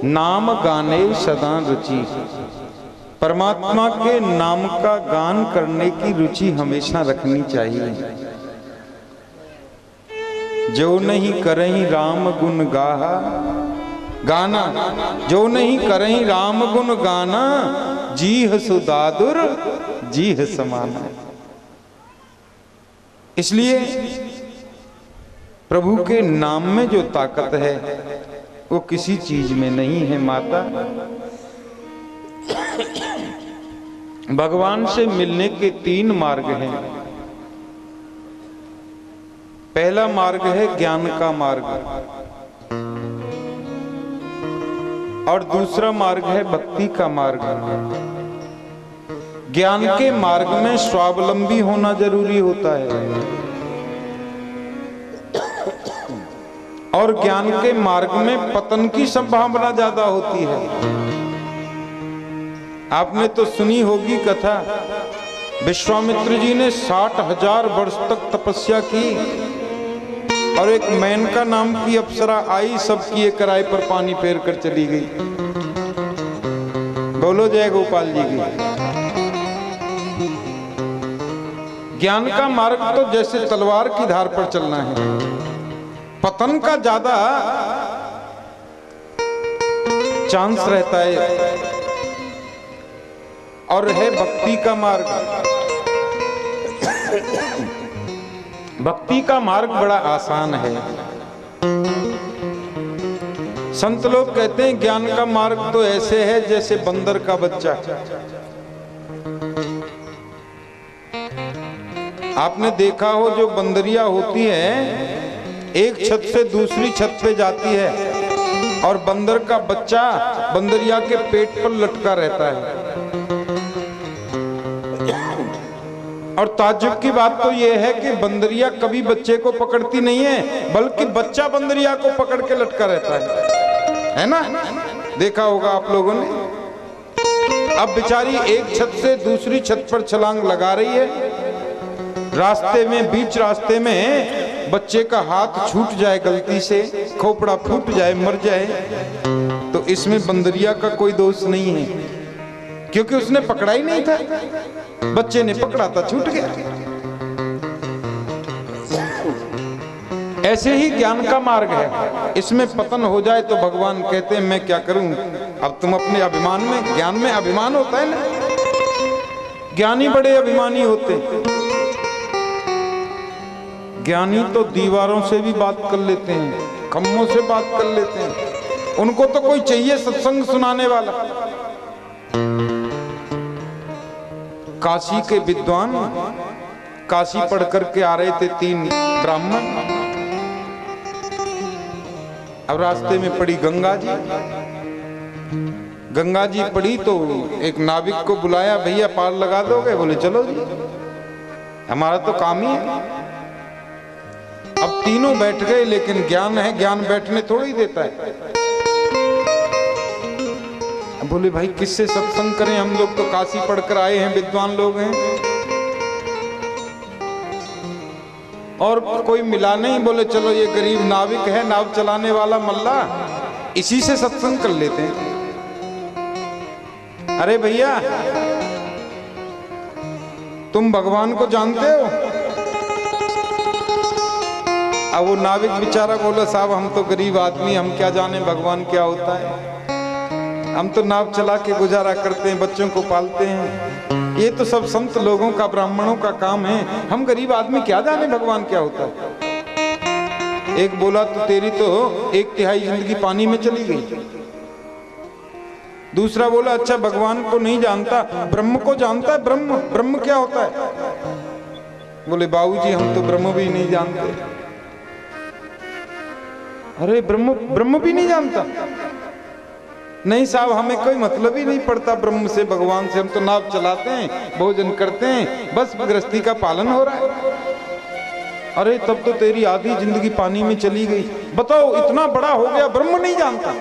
नाम गाने सदा रुचि। परमात्मा के नाम का गान करने की रुचि हमेशा रखनी चाहिए। जो नहीं करहीं राम गुण गाना, जो नहीं करहीं राम गुण गाना, जीह सुदादुर जीह समाना। इसलिए प्रभु के नाम में जो ताकत है वो किसी चीज में नहीं है माता। भगवान से मिलने के 3 मार्ग हैं। पहला मार्ग है ज्ञान का मार्ग, और दूसरा मार्ग है भक्ति का मार्ग। ज्ञान के मार्ग में स्वावलंबी होना जरूरी होता है, और ज्ञान के मार्ग में पतन की संभावना ज्यादा होती है। आपने तो सुनी होगी कथा, विश्वामित्र जी ने 60,000 वर्ष तक तपस्या की, और एक मेनका नाम की अप्सरा आई, सबकी एक कराई पर पानी फेर कर चली गई। बोलो जय गोपाल जी की। ज्ञान का मार्ग तो जैसे तलवार की धार पर चलना है, पतन का ज्यादा चांस रहता है। और है भक्ति का मार्ग। भक्ति का मार्ग बड़ा आसान है। संत लोग कहते हैं ज्ञान का मार्ग तो ऐसे है जैसे बंदर का बच्चा। आपने देखा हो जो बंदरिया होती है, एक छत से दूसरी छत पे जाती है, और बंदर का बच्चा बंदरिया के पेट पर लटका रहता है। और ताज्जुब की बात तो यह है कि बंदरिया कभी बच्चे को पकड़ती नहीं है, बल्कि बच्चा बंदरिया को पकड़ के लटका रहता है ना? देखा होगा आप लोगों ने। अब बेचारी एक छत से दूसरी छत पर छलांग लगा रही है, रास्ते में, बीच रास्ते में बच्चे का हाथ छूट जाए गलती से, खोपड़ा फूट जाए, मर जाए, तो इसमें बंदरिया का कोई दोष नहीं है, क्योंकि उसने पकड़ा ही नहीं था। बच्चे ने पकड़ा था, छूट गया। ऐसे ही ज्ञान का मार्ग है, इसमें पतन हो जाए तो भगवान कहते हैं मैं क्या करूं। अब तुम अपने अभिमान में, ज्ञान में अभिमान होता है ना, ज्ञानी बड़े अभिमानी होते। ज्ञानी तो दीवारों से भी बात कर लेते हैं, खम्भों से बात कर लेते हैं, उनको तो कोई चाहिए सत्संग सुनाने वाला। काशी के विद्वान काशी पढ़ करके आ रहे थे 3 ब्राह्मण। अब रास्ते में पड़ी गंगा जी। गंगा जी पड़ी तो एक नाविक को बुलाया, भैया पार लगा दोगे? बोले चलो जी, हमारा तो काम ही है। अब तीनों बैठ गए, लेकिन ज्ञान है, ज्ञान बैठने थोड़ी देता है। बोले भाई किससे सत्संग करें, हम लोग तो काशी पढ़कर आए हैं, विद्वान लोग हैं, और कोई मिला नहीं। बोले चलो ये गरीब नाविक है, नाव चलाने वाला मल्ला, इसी से सत्संग कर लेते हैं। अरे भैया तुम भगवान को जानते हो? अब वो नाविक बेचारा बोला साहब हम तो गरीब आदमी, हम क्या जाने भगवान क्या होता है, हम तो नाव चला के गुजारा करते हैं, बच्चों को पालते हैं, ये तो सब संत लोगों का, ब्राह्मणों का काम है, हम गरीब आदमी क्या जाने भगवान क्या होता है। एक बोला तो तेरी तो 1/3 जिंदगी पानी में चली गई। दूसरा बोला अच्छा भगवान को नहीं जानता, ब्रह्म को जानता है? ब्रह्म, ब्रह्म क्या होता है? बोले बाबूजी हम तो ब्रह्म भी नहीं जानते। अरे ब्रह्म, ब्रह्म भी नहीं जानता? नहीं साहब हमें कोई मतलब ही नहीं पड़ता ब्रह्म से, भगवान से, हम तो नाव चलाते हैं, भोजन करते हैं, बस गृहस्थी का पालन हो रहा है। अरे तब तो तेरी आधी जिंदगी पानी में चली गई। बताओ इतना बड़ा हो गया, ब्रह्म नहीं जानता?